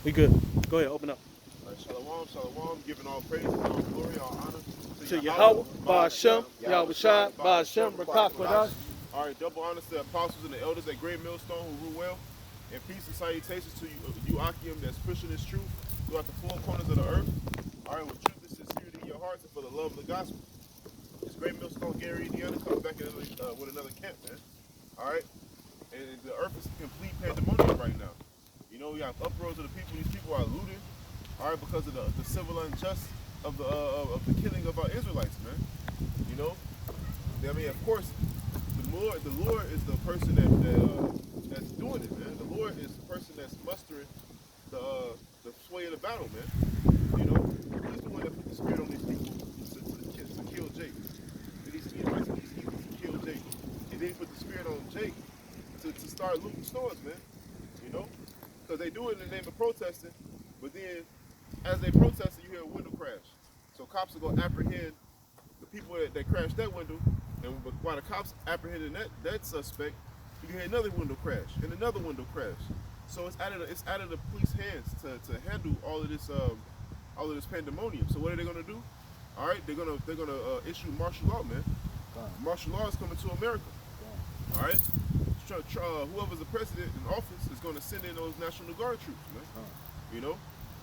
We good. Go ahead, open up. Shalom, shalom, giving all praise, all glory, all honor To to Yahweh, Yahweh, Ba'ashem, Yahweh Yahushua, Ba'ashem, Ba'ashem, Rakak Rakak with with us. us. All right, double honors to the apostles and the elders at Great Millstone who rule well. And peace and salutations to you, Akim, that's pushing this truth throughout the four corners of the earth. All right, with truth and sincerity in your hearts and for the love of the gospel. It's Great Millstone, Gary, Indiana, coming back with another camp, man. All right, and the earth is complete pandemonium right now. You know, we have uproars of the people. These people are looting, all right, because of the civil unjust of the killing of our Israelites, man. You know, I mean, of course, the Lord is the person that's doing it, man. The Lord is the person that's mustering the sway of the battle, man. You know, He's the one that put the spirit on these people to kill Jake. And these Edomites and these heathens to kill Jake, and then He put the spirit on Jake to start looting stores, man. You know, because they do it in the name of protesting, but then as they protest, you hear a window crash. So cops are going to apprehend the people that crashed that window, and while the cops apprehending that suspect, you hear another window crash and another window crash. So it's out of the police hands to handle all of this pandemonium. So what are they going to do? All right, they're gonna issue martial law, man. Martial law is coming to America. All right, whoever's the president in office is going to send in those National Guard troops, man. You know.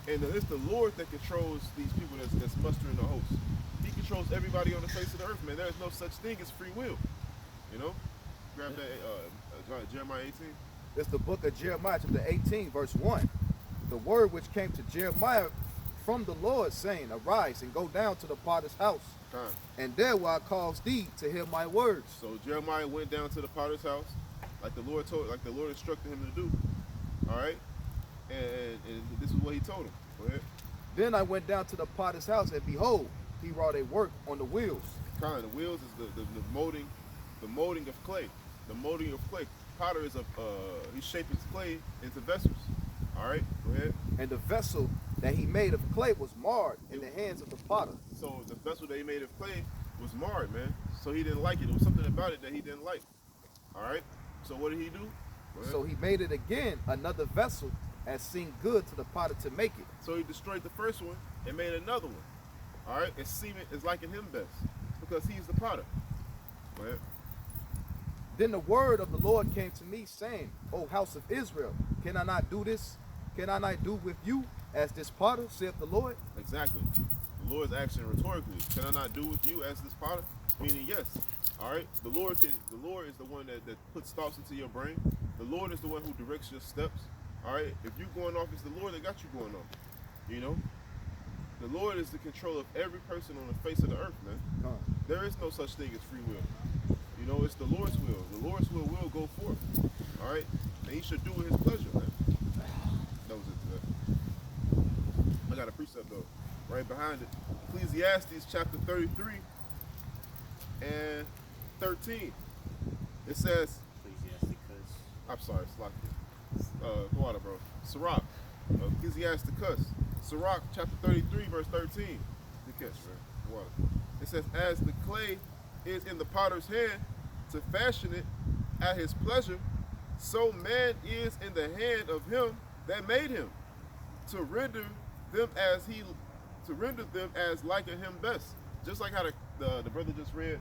And it's the Lord that controls these people that's mustering the host. He controls everybody on the face of the earth, man. There is no such thing as free will. You know? Grab that, Jeremiah 18. It's the book of Jeremiah, chapter 18, verse 1. The word which came to Jeremiah from the Lord, saying, Arise and go down to the potter's house, and there will I cause thee to hear my words. So Jeremiah went down to the potter's house, like the Lord instructed him to do. All right? And this is what he told him. Go ahead. Then I went down to the potter's house, and behold, he wrought a work on the wheels. The wheels is the molding of clay. The molding of clay. Potter is he's shaping clay into vessels. All right, go ahead. And the vessel that he made of clay was marred in the hands of the potter. So the vessel that he made of clay was marred, man. So he didn't like it. There was something about it that he didn't like. All right. So what did he do? So he made it again another vessel, as seemed good to the potter to make it. So he destroyed the first one and made another one. All right, it's liking him best because he's the potter. Go ahead. Then the word of the Lord came to me, saying, O house of Israel, can I not do this? Can I not do with you as this potter, saith the Lord? Exactly. The Lord's asking rhetorically, can I not do with you as this potter? Meaning yes. All right. The Lord is the one that puts thoughts into your brain. The Lord is the one who directs your steps. All right, if you going off, it's the Lord that got you going off. You know, the Lord is the control of every person on the face of the earth, man. There is no such thing as free will. You know, it's the Lord's will. The Lord's will go forth. All right, and He should do with His pleasure, man. That was it. I got a precept though, right behind it. Ecclesiastes chapter 33 and 13. It says, I'm sorry, it's locked in. Water, bro. Sirach, Ecclesiasticus. Sirach, chapter 33, verse 13. Good catch, bro. Water. It says, as the clay is in the potter's hand to fashion it at his pleasure, so man is in the hand of him that made him, to render them as liking him best. Just like how the brother just read,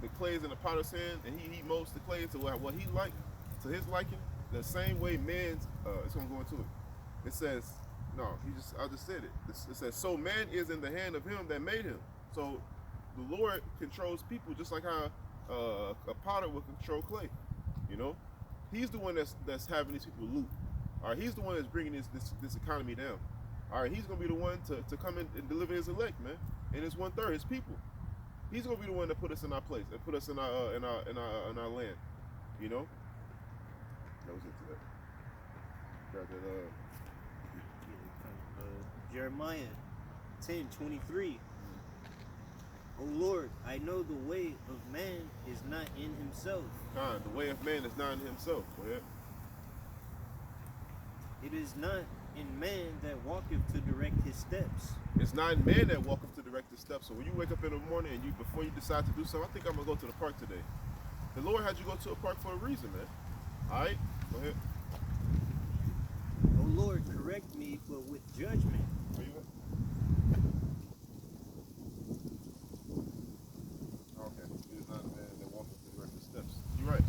the clay is in the potter's hand, and he molds the clay into what he liked, to his liking. The same way man's, it's gonna go into it. It says, I just said it. It says, so man is in the hand of him that made him. So the Lord controls people just like how a potter would control clay. You know, He's the one that's having these people loot. All right, He's the one that's bringing this economy down. All right, He's gonna be the one to come in and deliver His elect, man, and His 1/3, His people. He's gonna be the one that put us in our place and put us in our land. You know. That was it today. Got that, Jeremiah 10:23. O Lord, I know the way of man is not in himself. The way of man is not in himself. Go ahead. It is not in man that walketh to direct his steps. It's not in man that walketh to direct his steps. So when you wake up in the morning and before you decide to do something, I think I'm gonna go to the park today. The Lord had you go to a park for a reason, man. All right, go ahead. O Lord, correct me mercy, but with judgment. Are you? Okay. He is not a man that walketh in direct steps. You're right.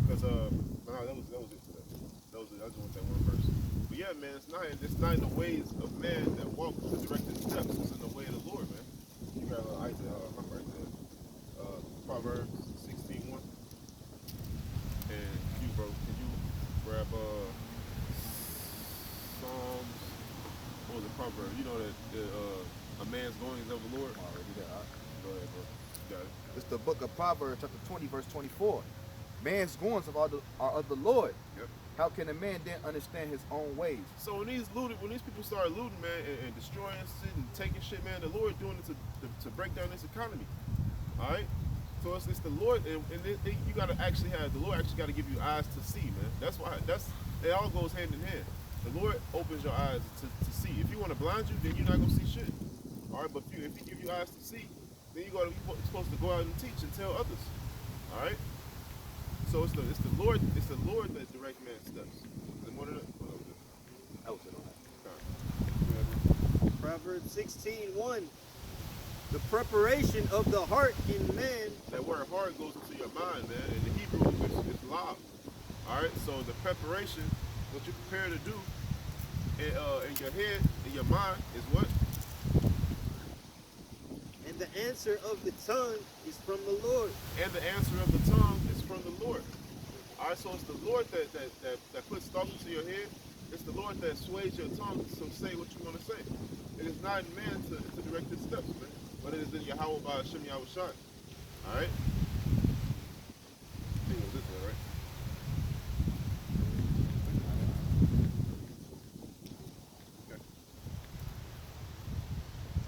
Because but no, that was it for that. I just want that one verse. But yeah, man, it's not in the ways of man that walk the directed steps. It's in the way of the Lord, man. You got Isaiah, right there. Proverbs 16:1. And you, bro, can you grab Psalms? What was the proverb? You know that a man's going is of the Lord. Already there. All right. Go ahead, bro. You got it. It's the book of Proverbs, chapter 20, verse 24. Man's goings are of the Lord. Yep. How can a man then understand his own ways? So when these people start looting, man, and destroying shit and taking shit, man, the Lord doing it to break down this economy. All right. So it's the Lord, and you gotta actually have the Lord actually got to give you eyes to see, man. That's why it all goes hand in hand. The Lord opens your eyes to see. If you want to blind you, then you're not gonna see shit. All right. But if He give you eyes to see, then you're supposed to go out and teach and tell others. All right. So it's the Lord that directs man's steps. Is it more than that? That was it on that. Proverbs 16:1. The preparation of the heart in man. That word heart goes into your mind, man. In the Hebrew, it's lav. All right. So the preparation, what you prepare to do, in your head, in your mind, is what? And the answer of the tongue is from the Lord. And the answer of the tongue is from the Lord. All right. So it's the Lord that puts thoughts into your head. It's the Lord that sways your tongue to say what you want to say. It is not in man to direct his steps, man. But it is in Yahweh by Hashem Yahushai. All right? I think it was this way, right? Okay.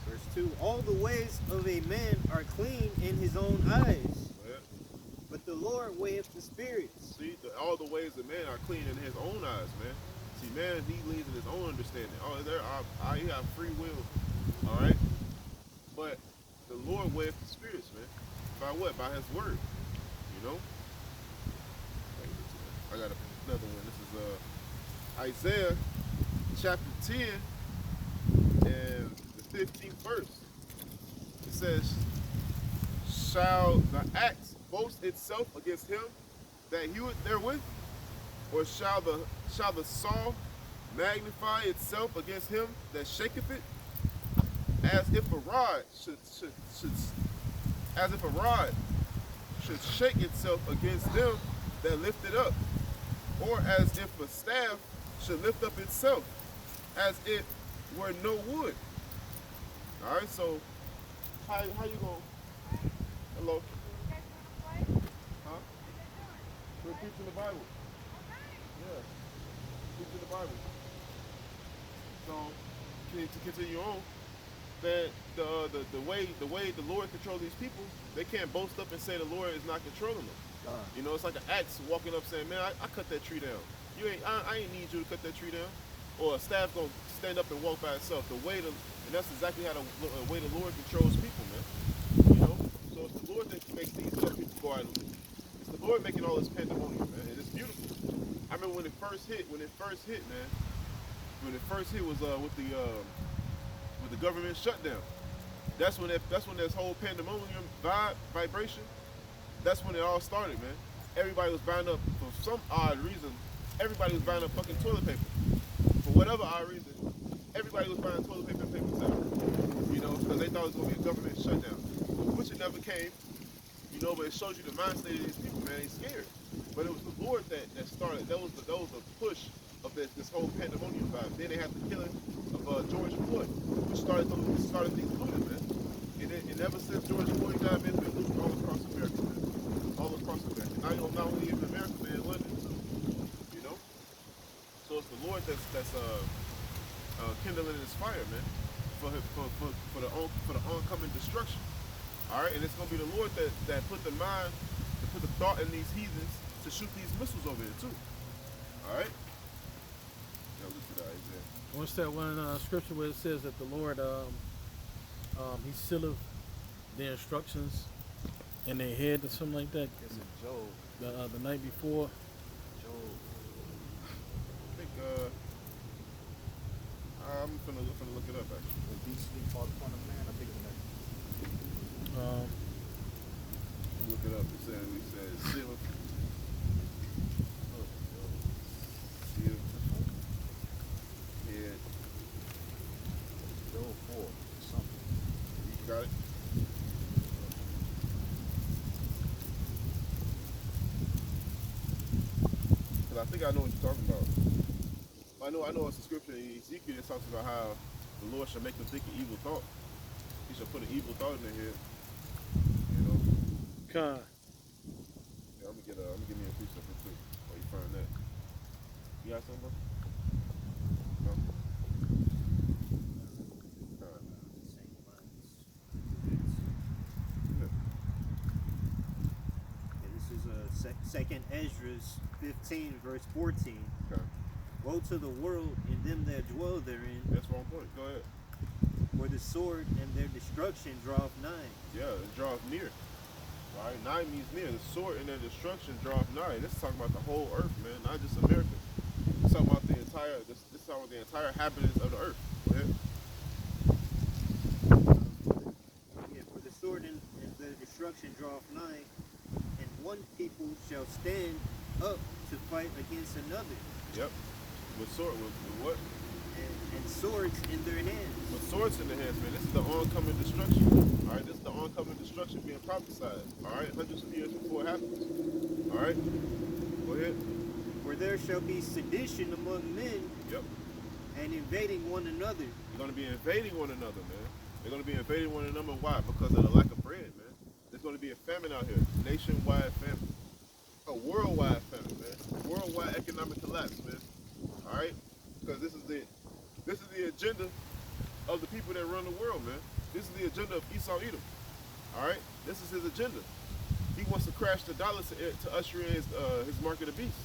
Verse 2. All the ways of a man are clean in his own eyes, Yeah. but the Lord weigheth the spirits. See, all the ways of man are clean in his own eyes, man. See, man, he leads in his own understanding. He have free will. All right? But the Lord weigheth the spirits, man. By what? By his word. You know? I got another one. This is Isaiah chapter 10 and the 15th verse. It says, shall the axe boast itself against him that heweth therewith? Or shall the saw magnify itself against him that shaketh it? As if a rod should shake itself against them that lift it up, or as if a staff should lift up itself, as it were no wood. All right, so how you going? Hello? Huh? We're preaching the Bible. Yeah, preaching the Bible. So to continue on. That the way the Lord controls these people, they can't boast up and say the Lord is not controlling them. You know, it's like an axe walking up saying, "Man, I cut that tree down. I ain't need you to cut that tree down." Or a staff gonna stand up and walk by itself. And that's exactly how the way the Lord controls people, man. You know, so it's the Lord that makes these people go out and loot. It's the Lord making all this pandemonium, man, and it's beautiful. I remember when it first hit, man. When it first hit was with the government shutdown. That's when this whole pandemonium vibration, that's when it all started, man. Everybody was buying up, for some odd reason, everybody was buying up fucking toilet paper. For whatever odd reason, everybody was buying toilet paper and paper towels. You know, because they thought it was going to be a government shutdown. Which it never came. You know, but it shows you the mind state of these people, man. They scared. But it was the Lord that started. That was the push of this whole pandemonium vibe. Then they had the killing of George Floyd, which started things looting, man. And ever since George Floyd died, man, it's been looting all across America, man. All across America. Not only in America, man, in London too. You know? So it's the Lord that's kindling this fire, man, for the oncoming destruction. All right, and it's gonna be the Lord that put the thought in these heathens to shoot these missiles over here too. All right. Now listen to Isaiah. What's that one scripture where it says that the Lord, he sealeth the instructions in their head or something like that? It's in Job. The night before. Job. I think finna look it up actually. When beast sleep fall upon a man, I think it's that. Look it up. It says seal. Seal. Yeah. Job 4, something. You got it? Cause I think I know what you're talking about. I know it's a scripture in Ezekiel that talks about how the Lord shall make them think an evil thought. He shall put an evil thought in their head. You know? Con. Yeah, I'm gonna give me a precept real quick while you find that. You got something, bro? No? Alright. Yeah. This is Second Esdras 15, verse 14. Okay. Woe to the world and them that dwell therein, That's wrong point. Go ahead. for the sword and their destruction draweth nigh. Yeah, it draws near. Alright, nigh means near. The sword and their destruction draweth nigh. This is talking about the whole earth, man, not just America. It's talking about the entire inhabitants of the earth. Go ahead. Yeah, for the sword and their destruction draweth nigh, and one people shall stand up to fight against another, Yep. With sword, with what? and swords in their hands. With swords in the hands, man. This is the oncoming destruction. Alright, this is the oncoming destruction being prophesied. Alright, hundreds of years before it happens. Alright? Go ahead. For there shall be sedition among men, Yep. and invading one another. They're going to be invading one another, man. They're going to be invading one another. Why? Because of the lack of bread, man. There's going to be a famine out here. Nationwide famine. A worldwide famine, man. Worldwide economic collapse, man. All right? Because this is the agenda of the people that run the world, man. This is the agenda of Esau Edom. All right? This is his agenda. He wants to crash the dollar to usher in his mark of the beast,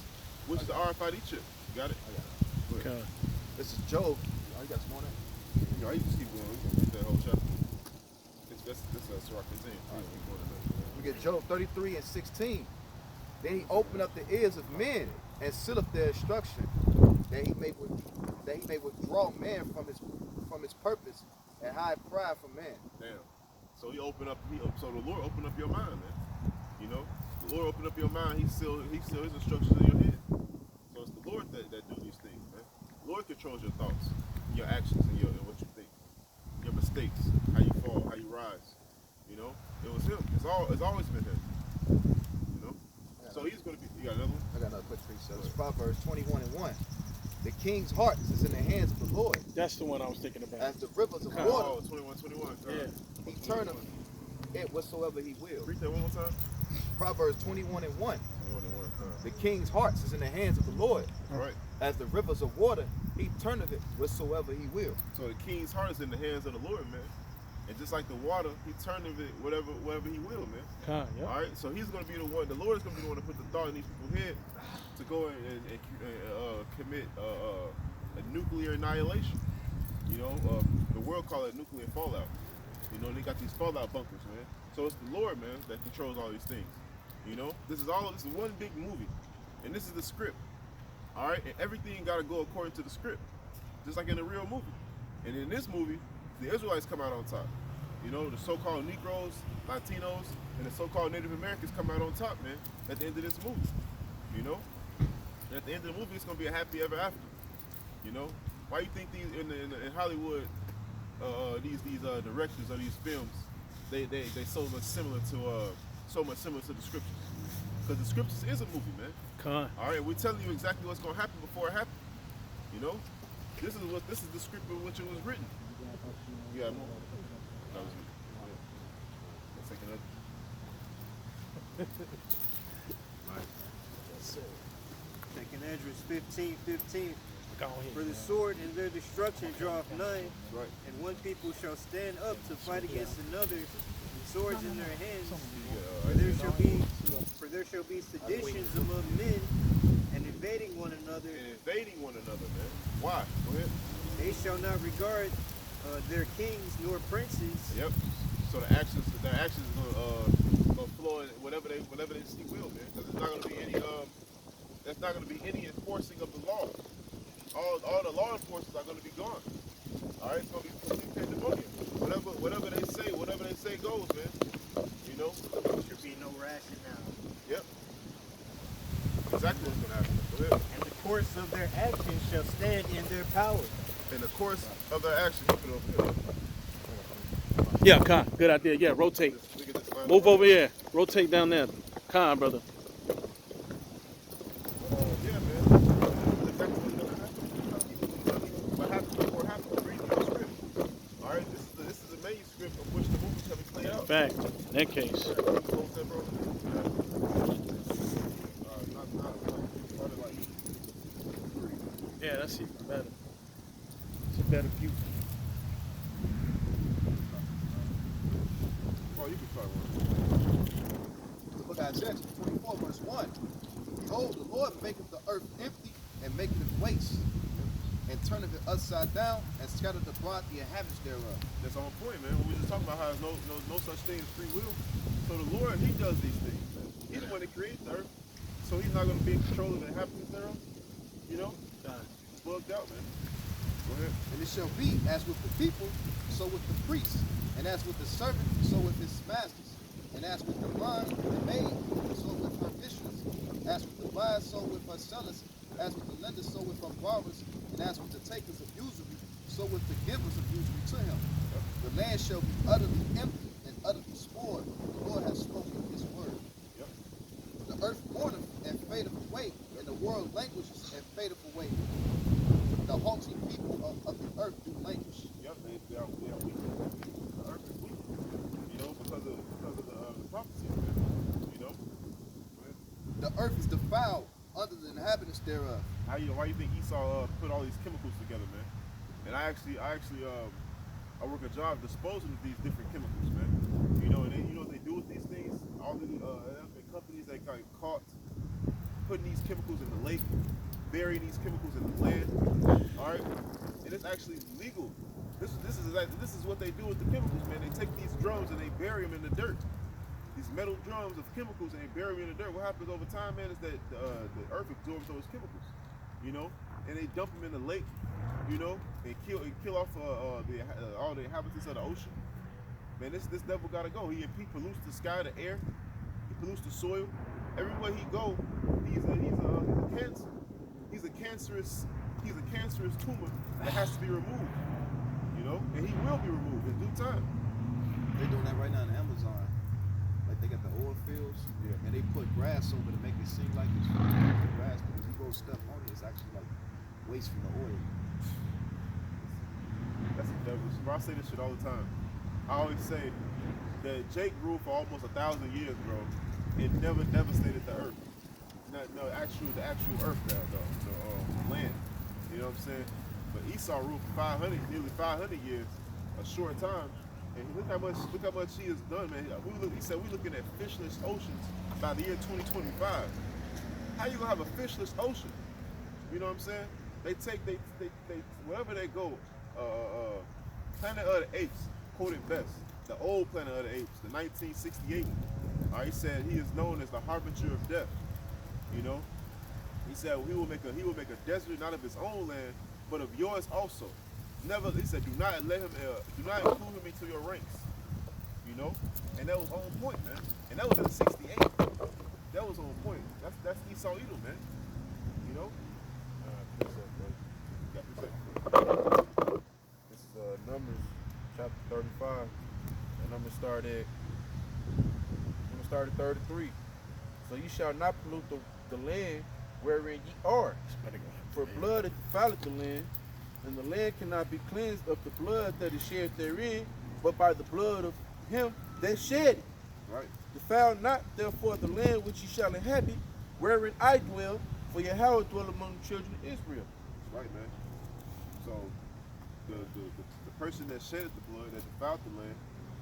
which is the RFID chip. You got it? I got it. Go ahead. Con. This is Job. Oh, you got some more than that? You know, you just keep going. We can read that whole chapter. That's Surah 15. Keep going to that. We get Job 33 and 16. Then he opened up the ears of men and sealed up their instruction, that he may withdraw man from his purpose and hide pride from man. Damn. So so the Lord opened up your mind, man. You know? The Lord opened up your mind, he sealed his instructions in your head. So it's the Lord that do these things, man. The Lord controls your thoughts, your actions, and what you think. Your mistakes, how you fall, how you rise. You know? It was him. It's always been him. You know? So he's gonna be. You got another one? I got another quick precept. It's Proverbs 21 and 1. The king's heart is in the hands of the Lord. That's the one I was thinking about. As the rivers of Huh. water, Oh, 21. Yeah. he turneth it whatsoever he will. Read that one more time. Proverbs 21 and 1. 21. The king's heart is in the hands of the Lord. All right. As the rivers of water, he turneth it whatsoever he will. So the king's heart is in the hands of the Lord, man. And just like the water, he turneth it whatever he will, man. Con, yeah. All right, so he's going to be the one. The Lord is going to be the one to put the thought in these people's head to go and commit a nuclear annihilation. You know, the world call it nuclear fallout. You know, they got these fallout bunkers, man. So it's the Lord, man, that controls all these things. You know, this is one big movie, and this is the script. All right, and everything got to go according to the script, just like in a real movie. And in this movie, the Israelites come out on top. You know, the so-called Negroes, Latinos, and the so-called Native Americans come out on top, man, at the end of this movie. You know? And at the end of the movie, it's going to be a happy ever after. You know? Why you think these in Hollywood, these directions of these films, they so much similar to the scriptures? Because the scriptures is a movie, man. Con. All right, we're telling you exactly what's going to happen before it happens. You know? This is the script in which it was written. You got more? That was it. Let's take another. Second Esdras 15:15. Go ahead. For the sword and their destruction draweth nigh, That's right. and one people shall stand up to fight against another, with swords in their hands. For there shall be seditions among men, and invading one another. And invading one another, man. Why? Go ahead. They shall not regard their kings nor princes. Yep. So their actions gonna flow in whatever they see will, man. Because there's not gonna be any enforcing of the law. All the law enforcers are gonna be gone. All right, it's gonna be complete pandemonium. Whatever they say goes, man. You know. There should be no rationale. Yep. Exactly what's gonna happen. Go ahead. And the course of their actions shall stand in their power. In the course of their action, keep it over here. Yeah, Khan. Good idea. Yeah, rotate. Look at this line Move over here. Rotate down there. Khan, brother. Yeah, man. That's exactly what's gonna happen. What happened before happened. Read the script. All right, this is a manuscript of which the movies have been played out. Fact. In that case. Yeah, that's even better. It's a better view. Oh, you can try one. The book of Isaiah 24, verse 1. Behold, the Lord maketh the earth empty and maketh it waste, and turneth it upside down, and scattereth abroad the inhabitants thereof. That's on point, man. We were just talking about how there's no such thing as free will. So the Lord, He does these things, man. He's the one that created the earth. So He's not going to be in control of the inhabitants thereof. You know? It's bugged out, man. Go ahead. And it shall be as with the people, so with the priests, and as with the servant, so with his masters, and as with the bond, the maid, so with her mistress, as with the buyer, so with her sellers, as with the lenders, so with her borrowers, and as with the takers of usury, so with the givers of usury to him. The land shall be utterly empty and utterly spoiled. The Lord has spoken his word. Yep. The earth mourneth and fadeth away, and the world languishes and fadeth away. The haughty people of the earth do languish. Yep, they are weak. The earth is weak. You know, because of the prophecy, man. You know? Go ahead. The earth is defiled under the inhabitants thereof. Why you think Esau put all these chemicals together, man? And I work a job disposing of these different chemicals, man. You know, and then, you know what they do with these things? All the companies that got caught putting these chemicals in the lake, burying these chemicals in the land. All right, and it's actually legal. This is what they do with the chemicals, man. They take these drums and they bury them in the dirt. These metal drums of chemicals and they bury them in the dirt. What happens over time, man, is that the earth absorbs those chemicals, you know, and they dump them in the lake, you know, and kill off all the inhabitants of the ocean. Man, this devil gotta go. He pollutes the sky, the air. He pollutes the soil. Everywhere he go, he's a cancer. He's a cancerous tumor that has to be removed. You know, and he will be removed in due time. They're doing that right now in Amazon. Like they got the oil fields, and they put grass over to make it seem like it's grass, but if you go step on it, it's actually like waste from the oil. That's the devil. Bro, I say this shit all the time. I always say that Jake ruled for almost 1,000 years, bro. It never devastated the earth. The actual earth, the land. You know what I'm saying? But Esau ruled for nearly 500 years, a short time. And look how much he has done, man. He said we're looking at fishless oceans by the year 2025. How you gonna have a fishless ocean? You know what I'm saying? They wherever they go, Planet of the Apes quoted best. The old Planet of the Apes, the 1968. He said he is known as the harbinger of death. You know, he said he will make a desert not of his own land, but of yours also. Never, he said, do not include him into your ranks. You know, and that was on point, man. And that was in '68. That was on point. That's Esau Edom, man. You know. This is Numbers chapter 35. And I'm gonna start at 33. So you shall not pollute the land wherein ye are. For blood hath defiled the land, and the land cannot be cleansed of the blood that is shed therein, but by the blood of him that shed it. Right. Defile not therefore the land which ye shall inhabit, wherein I dwell, for Yahweh dwell among the children of Israel. That's right, man. So the person that shedded the blood, that defiled the land,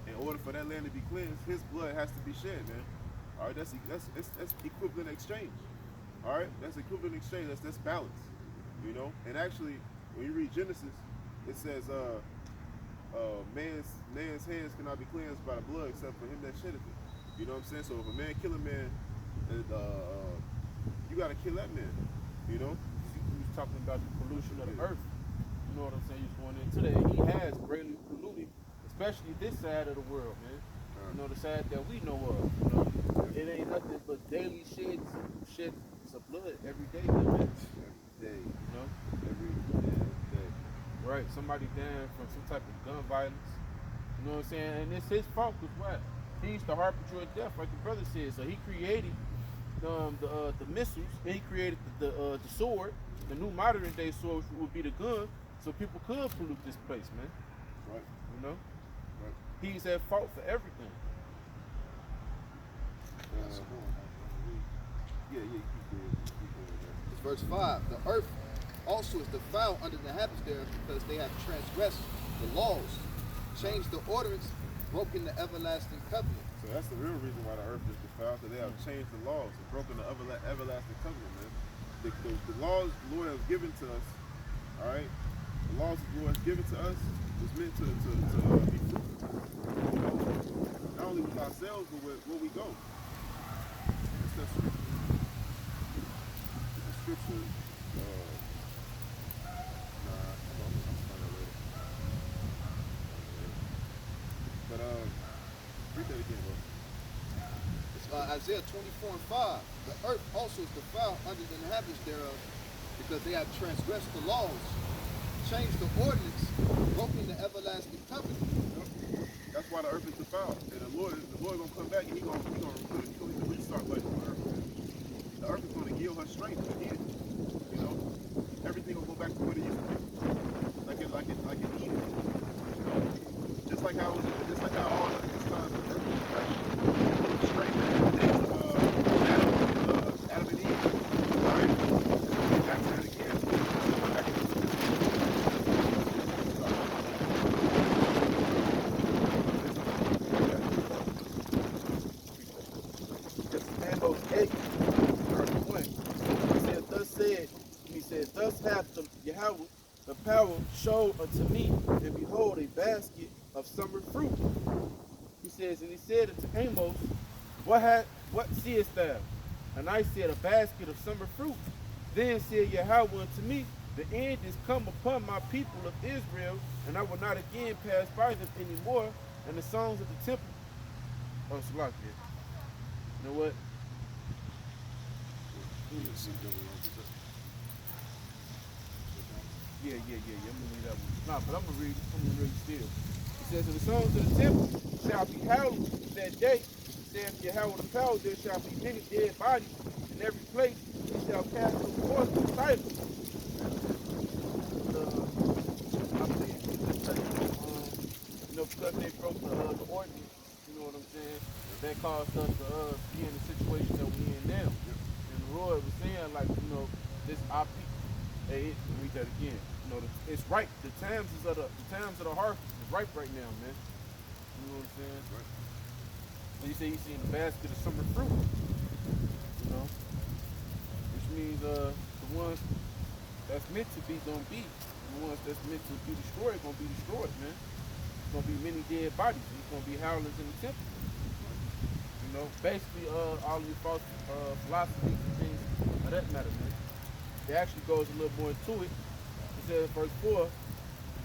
in order for that land to be cleansed, his blood has to be shed, man. All right, that's equivalent exchange. All right, that's equivalent exchange. That's balance. You know, and actually, when you read Genesis, it says, man's hands cannot be cleansed by the blood except for him that sheddeth it. You know what I'm saying? So if a man kill a man, you gotta kill that man. You know? He was talking about the pollution of the earth. You know what I'm saying? He's going into that. He especially this side of the world, man. You know, the side that we know of. You know, it ain't nothing but daily sheds of blood every day, man. Every day. You know, Every damn day. right? Somebody dying from some type of gun violence. You know what I'm saying? And it's his fault, cause what? He's the harbinger of death, like the brother said. So he created the missiles, and he created the sword, the new modern day sword, which would be the gun, so people could pollute this place, man. Right. You know, Right. he's at fault for everything. Yeah, keep going. It's verse 5. The earth also is defiled under the habits thereof, because they have transgressed the laws, changed the ordinance, broken the everlasting covenant. So that's the real reason why the earth is defiled, because they have changed the laws and broken the everlasting covenant, man. The laws the Lord has given to us, all right? The laws the Lord has given to us was meant to be fruitful. You know? Not only with ourselves, but where we go. It's that scripture. The scripture, but read that again, bro. It's Isaiah 24 and 5. The earth also is defiled under the inhabitants thereof, because they have transgressed the laws, changed the ordinance, broken the everlasting covenant. That's why the earth is defiled. And the Lord gonna come back and he gonna hit the restart button on the earth. The earth is gonna yield her strength again. You know, everything will go back to what it used to be, like it needed. You know, just like how all this time the earth was straight Adam and Eve. All right, back to that again. Back to Amos 8, verse 1. He said, thus hath the Yahweh the power showed unto me, and behold, a basket of summer fruit. He says, and he said unto Amos, what seest thou? And I said, a basket of summer fruit. Then said Yahweh unto me, the end is come upon my people of Israel, and I will not again pass by them anymore. And the songs of the temple. Oh, it's locked there. You know what? Yeah. I'm gonna read that one. Nah, but I'm gonna read still. It says, and the songs of the temple shall be hallowed that day. Saith Yahweh the power, there shall be many dead bodies in every place. He shall cast them forth to silence. I believe because they broke the ordinance, you know what I'm saying? That caused us to be in the situation that we're in now. And Roy was saying, like, you know, this our people. Hey, let me read that again. You know, it's ripe. The times of the harvest is ripe right now, man. You know what I'm saying? Right. So you say you seen the basket of summer fruit. You know, which means the ones that's meant to be gonna be. The ones that's meant to be destroyed gonna be destroyed, man. There's gonna be many dead bodies. There's gonna be howlers in the temple. You know, basically all your false philosophies and things of that matter, man. It actually goes a little more into it. It says, verse 4,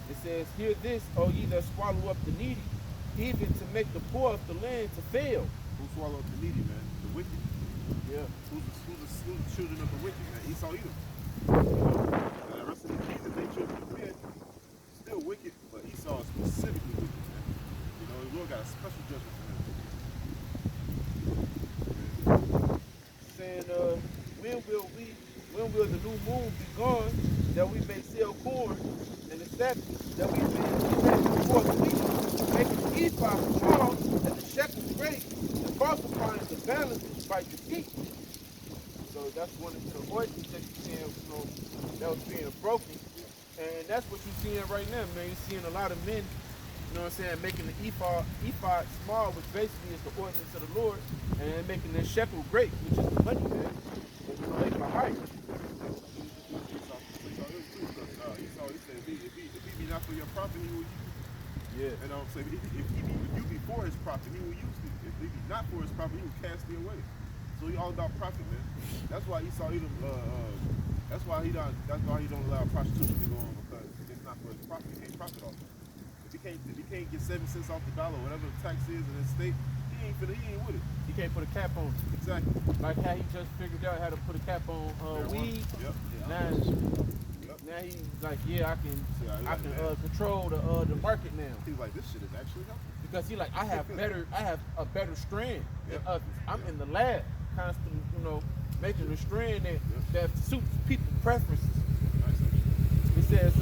it says, hear this, O ye that swallow up the needy, even to make the poor of the land to fail. Who swallowed up the needy, man? The wicked. Yeah. Who's the children of the wicked, man? Esau, Edom. And the rest of the heathen, they children of men, still wicked, but Esau is specifically wicked, man. You know, the Lord got a special judgment for him. Saying, when will the new moon be gone, that we may sell corn, and the Sabbath, that we may set before the people, making the ephod small, and the shekel great, and falsifying the balance by deceit. So that's one of the ordinances that you're seeing, you know, that was being broken. And that's what you're seeing right now, man. You're seeing a lot of men, you know what I'm saying, making the ephod small, which basically is the ordinance of the Lord, and making the shekel great, which is the money, man. But, you know, they my height. Esau, he said, if he be not for your profit, he will use it. Yeah. And so if he be with you before his profit, he will use it. If he be not for his profit, he will cast thee away. So he all about profit, man. That's why Esau Edom, that's why he don't allow prostitution to go on, because it's not for his profit. He can't profit off it. If he if he can't get 7 cents off the dollar, whatever the tax is in his state, he ain't with it. He can't put a cap on it. Exactly. Like how he just figured out how to put a cap on weed. Yep. Now, now he's like, yeah, I can control the market now. He's like, this shit is actually helping. Because he like, I have a better strand than others. I'm in the lab constantly, making a strand that suits people's preferences. It says,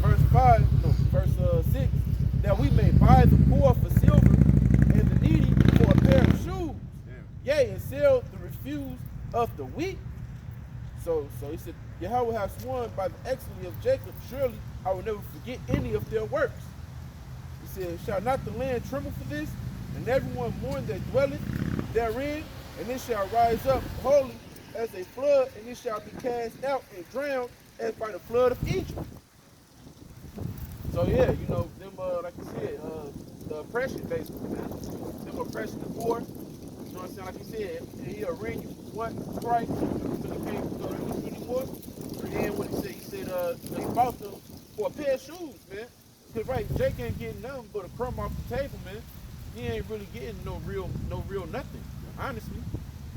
verse 6, that we may buy the poor for silver and the needy for a pair of shoes. Yea, and sell the refuse of the weak. So he said, Yahweh has sworn by the excellency of Jacob, surely I will never forget any of their works. He said, shall not the land tremble for this, and everyone mourn that dwelleth therein, and it shall rise up wholly as a flood, and it shall be cast out and drowned as by the flood of Egypt. So yeah, them like you said, the oppression basically, man. Them oppressing the poor. You know what I'm saying? Like you said, he'll ring you once, twice, until he can't go to you anymore. And then what he said, he bought them for a pair of shoes, man. Cause right, Jake ain't getting nothing but a crumb off the table, man. He ain't really getting no real nothing, honestly.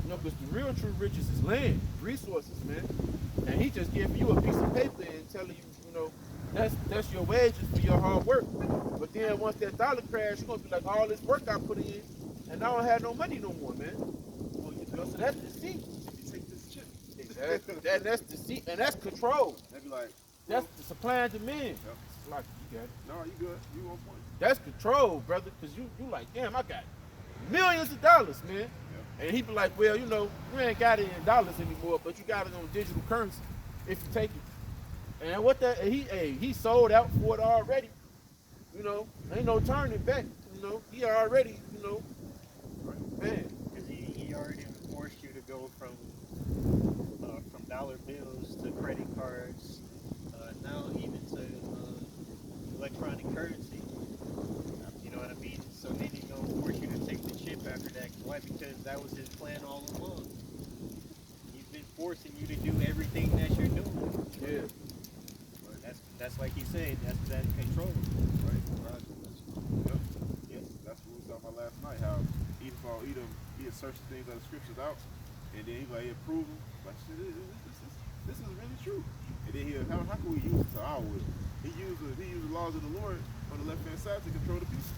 Because the real true riches is land, resources, man. And he just giving you a piece of paper and telling you, that's your wages for your hard work. But then once that dollar crash, you're gonna be like, all this work I put in, and I don't have no money no more, man. So that's deceit. You take this chip. Exactly. That's deceit, and that's control. They'd be like, That's the supply and demand. Yep. Like, you got it. no, you good. You on point. That's control, brother, because you like, damn, I got millions of dollars, man. Yep. And he be like, well, you ain't got it in dollars anymore, but you got it on digital currency if you take it. And what that he sold out for it already. Ain't no turning back. He already, man. Because he already forced you to go from dollar bills to credit cards, now even to electronic currency. You know what I mean? So then he's gonna force you to take the chip after that. Why? Because that was his plan all along. He's been forcing you to do everything that you're doing. Yeah. That's like he said. That's control. Right. Yep. Yes. That's what we was talking about last night. How Edom, he had searched things of the scriptures out, and then he like approve them. Like, this is really true. And then how can we use it to our will? He used the laws of the Lord on the left hand side to control the people.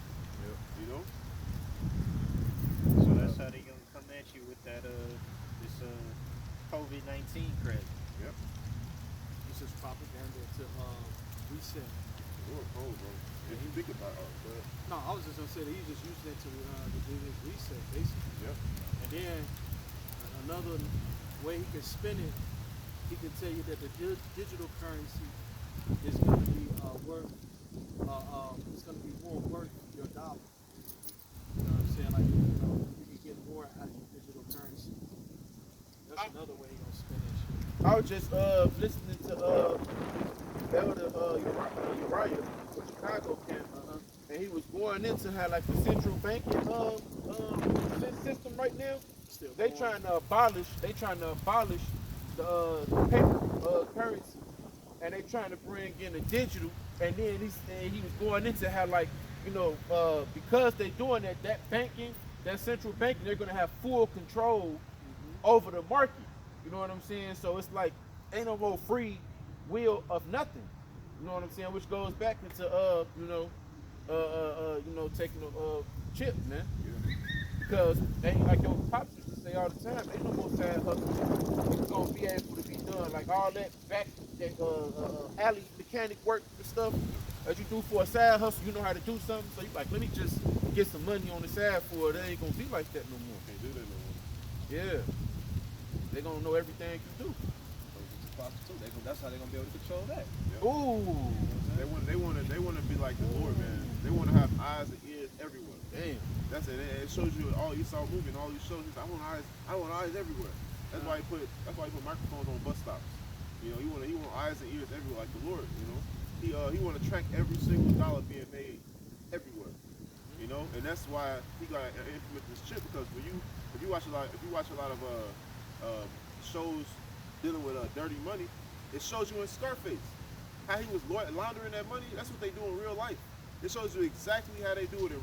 Yep. So that's how they gonna come at you with that this COVID-19 credit. Yep. This is propaganda to reset. Lord cold, bro. And he think about but No, I was just gonna say that he's just using it to do his reset, basically. yep. And then another way he can spin it, he can tell you that the digital currency is going to be worth, it's going to be more worth your dollar. You know what I'm saying? Like, you can get more out of your digital currency. That's another way he's going to spin that shit. I was just listening to Elder Uriah from Chicago camp, and he was going into how like the central banking system right now. They trying to abolish the paper currency, and they trying to bring in the digital. And then he was going into how like because they doing that central banking, they're gonna have full control over the market. You know what I'm saying? So it's like ain't no more free will of nothing. You know what I'm saying? Which goes back into taking a chip, man. Yeah. Because ain't like your pops used to say all the time, ain't no more side hustle. It's gonna be able to be done. Like all that alley mechanic work and stuff that you do for a side hustle, you know how to do something. So you like, let me just get some money on the side for it. It ain't gonna be like that no more. Can't do that no more. Yeah. They gonna know everything you do. That's how they're gonna be able to control that. Yep. Ooh. They want to be like the Lord, man. They want to have eyes and ears everywhere. Damn. That's it. It shows you all Esau moving, all these shows. I want eyes everywhere. That's why he put microphones on bus stops. He want eyes and ears everywhere, like the Lord. He want to track every single dollar being made everywhere. And that's why he got to implement this chip, because if you watch a lot of shows dealing with dirty money, it shows you in Scarface how he was laundering that money. That's what they do in real life. It shows you exactly how they do it in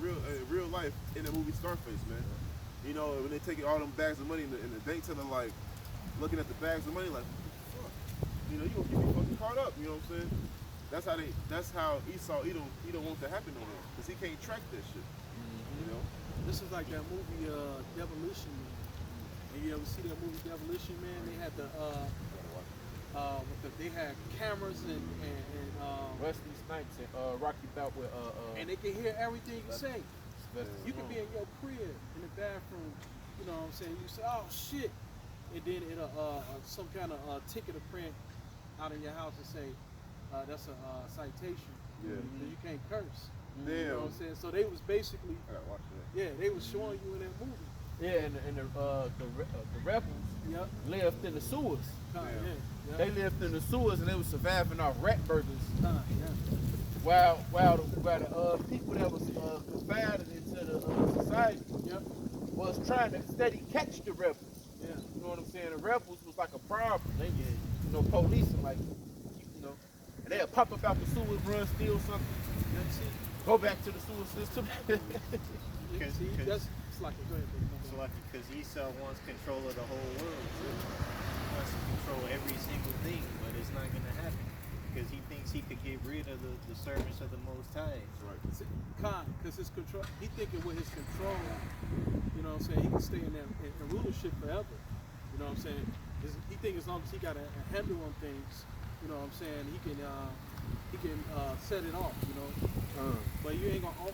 real life in the movie Scarface, man. You know, when they take all them bags of money in the bank teller, like looking at the bags of money, like, what the fuck? You know, you gonna get me fucking caught up. You know what I'm saying? That's how Esau he don't want to happen no more, because he can't track that shit. You know. This is like that movie Demolition Man. And you ever see that movie Demolition Man? They had they had cameras and Wesley Snipes and Rocky Bout with and they can hear everything you say. Sylvester You can be in your crib in the bathroom, you know what I'm saying? You say, oh shit, and then it'll some kind of ticket to print out in your house and say that's a citation. Yeah. You can't curse. Damn. You know what I'm saying? So they was basically, I gotta watch that. yeah, they was showing you in that movie. Yeah, and the rebels Yep. lived in the sewers. Yeah. They lived in the sewers and they was surviving off rat burgers. Yeah. While the people that was confined into the society Yep. was trying to steady catch the rebels. Yeah. You know what I'm saying? The rebels was like a problem. They get, police and like, and they'll pop up out the sewers, run, steal something, go back to the sewer system. Yeah, see, that's it's like a go ahead, baby. So like, because Esau wants control of the whole world too. He wants to control every single thing, but it's not going to happen because he thinks he could get rid of the servants of the Most High. Right. Because his control, he thinking with his control, you know what I'm saying, he can stay in that in rulership forever. You know what I'm saying? He think as long as he got a handle on things, you know what I'm saying, he can set it off, you know. But you ain't gonna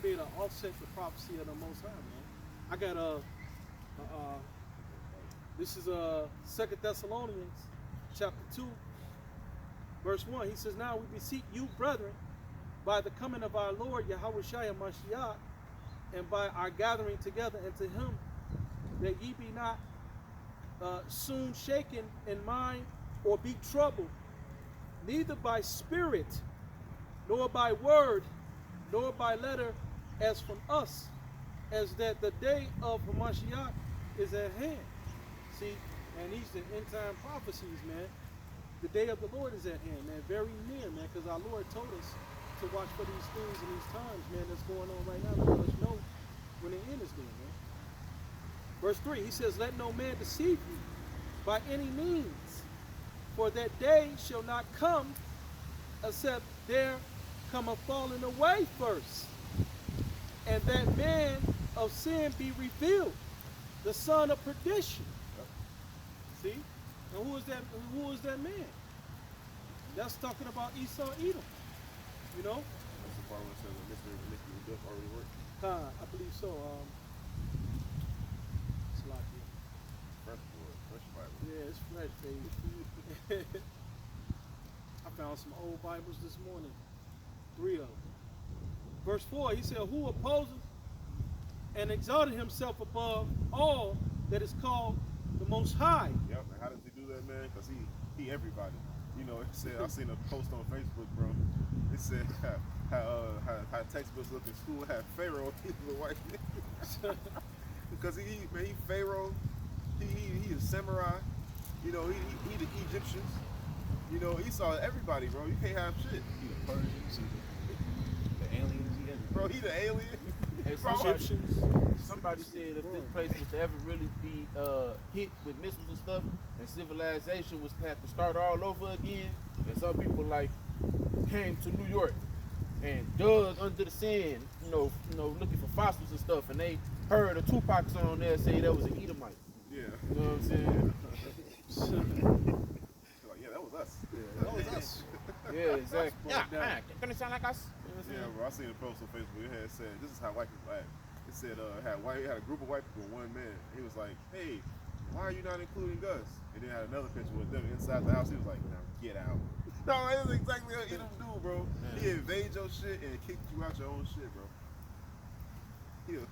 be able to offset the prophecy of the Most High, man. I got this is 2 Thessalonians chapter 2, verse 1. He says, now we beseech you, brethren, by the coming of our Lord Yahushua Mashiach, and by our gathering together unto him, that ye be not soon shaken in mind or be troubled, neither by spirit, nor by word, nor by letter, as from us, as that the day of Mashiach is at hand. See, and these the end time prophecies, man. The day of the Lord is at hand, man. Very near, man, because our Lord told us to watch for these things in these times, man, that's going on right now, to let us know when the end is near, man. Verse 3, he says, let no man deceive you by any means, for that day shall not come except there come a falling away first, and that man of sin be revealed, the son of perdition. See? And who is that man? That's talking about Esau Edom. You know? That's the part where it says that Mr. Iniquity doth already work. I believe so. It's like Fresh Bible. yeah, it's fresh, baby. I found some old Bibles this morning. 3 of them. Verse 4, he said, who opposes and exalted himself above all that is called the Most High. Yep. And how does he do that, man? Because he everybody. You know, it said, I seen a post on Facebook, bro. It said how textbooks look in school have Pharaoh. He's a white nigga. Because he Pharaoh. He is samurai. You know, he the Egyptians. You know, he saw everybody, bro. You can't have shit. He the Persians, the aliens, he has. Bro, he the alien. Hey, somebody said if this place was to ever really be hit with missiles and stuff, and civilization was to have to start all over again, and some people like came to New York and dug under the sand, you know, looking for fossils and stuff, and they heard a Tupac song there say that was an Edomite. Yeah. You know what I'm saying? Like, yeah, that was us. That was us. Yeah, exactly. Yeah, gonna sound like us. You know what I'm Yeah, saying? bro. I seen a post on Facebook. It had said, "This is how white people act." It said, it had a group of white people and one man. He was like, "Hey, why are you not including us?" And then had another picture with them inside the house. He was like, "Now get out." No, that's exactly what Edom do, bro. Yeah. He invade your shit and kick you out your own shit, bro. He a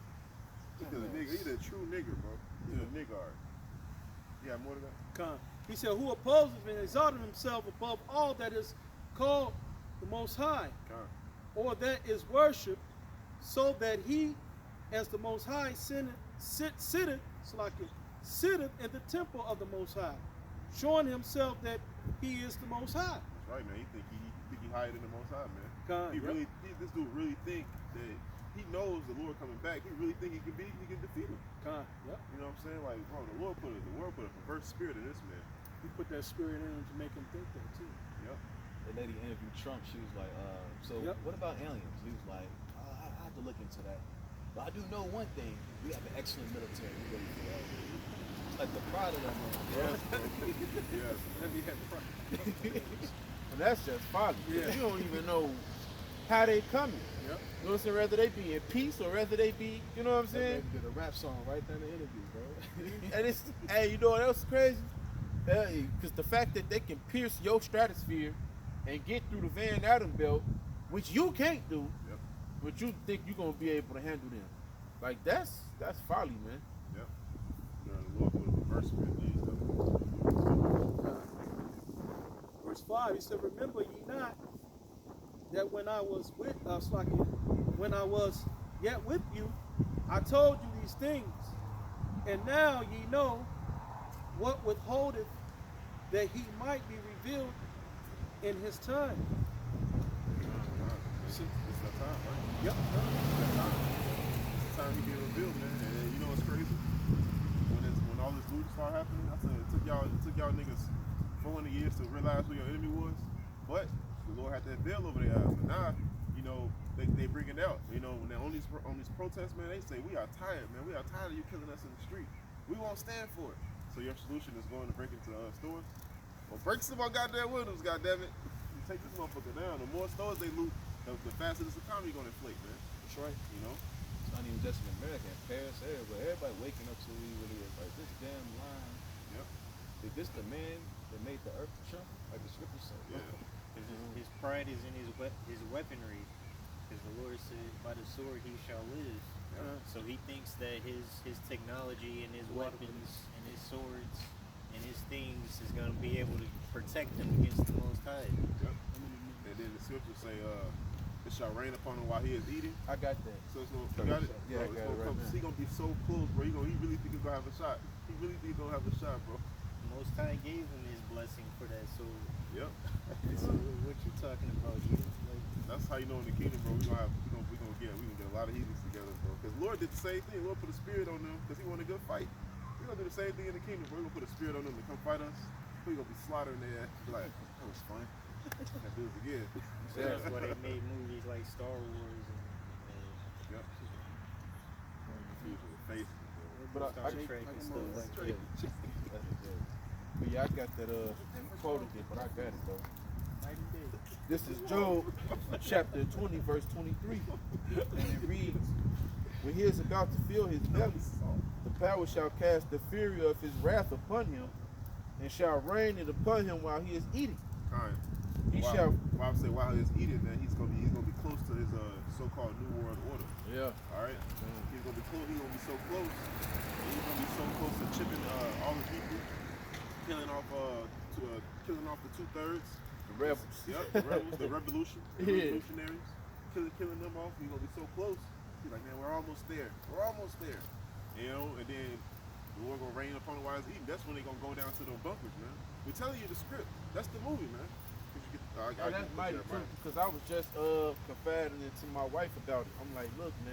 nigga. He the true nigger, bro. He's a niggard. You got more to that? Come. He said, who opposes and exalted himself above all that is called the Most High, or that is worshipped, so that he, as the Most High, sitteth in the temple of the Most High, showing himself that he is the Most High. That's right, man. You think he higher than the Most High, man. Con, He yep. really, this dude really think that he knows the Lord coming back. He really think he can defeat him. Con, yep. You know what I'm saying? Like, bro, the Lord put a perverse spirit in this man. He put that spirit in him to make him think that too. Yep. The lady interviewed Trump. She was like, so Yep. what about aliens? He was like, I have to look into that. But I do know one thing. We have an excellent military. We ready for that. Like the pride of them. Yes, bro. Yes. Let me have pride. And that's just folly. Yeah. You don't even know how they coming. Yep. You know what I'm saying? Whether they be in peace or whether they be, you know what I'm That saying? baby did a rap song right there in the interview, bro. And it's, hey, you know what else is crazy? Because the fact that they can pierce your stratosphere and get through the Van Allen belt, which you can't do, Yep. but you think you're gonna be able to handle them. Like that's folly, man. Yep. You know, the Lord put a perverse spirit in these stuff. Verse 5, he said, remember ye not that when I was when I was yet with you, I told you these things. And now ye know what withholdeth that he might be revealed in his time. It's that time, right? Yep. It's that time. It's the time he being revealed, man. And you know what's crazy? When all this loot started happening, I said it took y'all niggas 400 years to realize who your enemy was. But the Lord had that veil over their eyes. But now, you know, they bring it out. You know, when they're on these protests, man, they say, we are tired, man. We are tired of you killing us in the street. We won't stand for it. So your solution is going to break into stores? Well, break some more goddamn windows, goddammit. You take this motherfucker down. The more stores they loot, the faster this economy gonna inflate, man. That's right. You know? It's not even just in America, in Paris, everywhere. Everybody waking up to who he really is. Like this damn line. Yep. Is this the man that made the earth tremble? Like the scripture said. Yeah. His pride is in his weaponry, because the Lord said, "By the sword he shall live." So he thinks that his technology and his weapons and his swords and his things is going to be able to protect him against the Most High. Yep. And then the scriptures say, it shall rain upon him while he is eating. I got that. So it's gonna, you got it? Yeah, I Bro, got it right now. He gonna be so close, bro. He really think he's gonna have a shot. He really think he's gonna have a shot, bro. The Most High gave him his blessing for that sword. Yep. So what you talking about? You like, That's how you know in the kingdom, bro. We gonna get a lot of heathens together, bro. Because Lord did the same thing. Lord put a spirit on them because he wanted a good fight. We're gonna do the same thing in the kingdom, bro. We're gonna put a spirit on them to come fight us. We're gonna be slaughtering their ass. Be like, that was fun. Can't do this again. so that's why they made movies like Star Wars and Yep. Face. But Star Trek and stuff like that. But yeah, I got that. You quoted it, but I got it though. Night and day. This is Job chapter 20, verse 23. And it reads, when he is about to fill his belly, the power shall cast the fury of his wrath upon him, and shall rain it upon him while he is eating. Kind. He shall. While I'm saying while he's eating, man, he's gonna be close to his so-called New World Order. Yeah. All right. He's gonna be close. He's gonna be so close. He's gonna be so close to chipping all the people, killing off the 2/3. The rebels. Yep, the rebels, the revolution, the Yeah. revolutionaries, killing them off. He's gonna be so close. He's like, man, we're almost there. We're almost there. You know, and then the Lord gonna rain upon the while he's eating. That's when they gonna go down to the bunkers, man. We're telling you the script. That's the movie, man. And that's mighty true, because I was just confiding it to my wife about it. I'm like, look, man,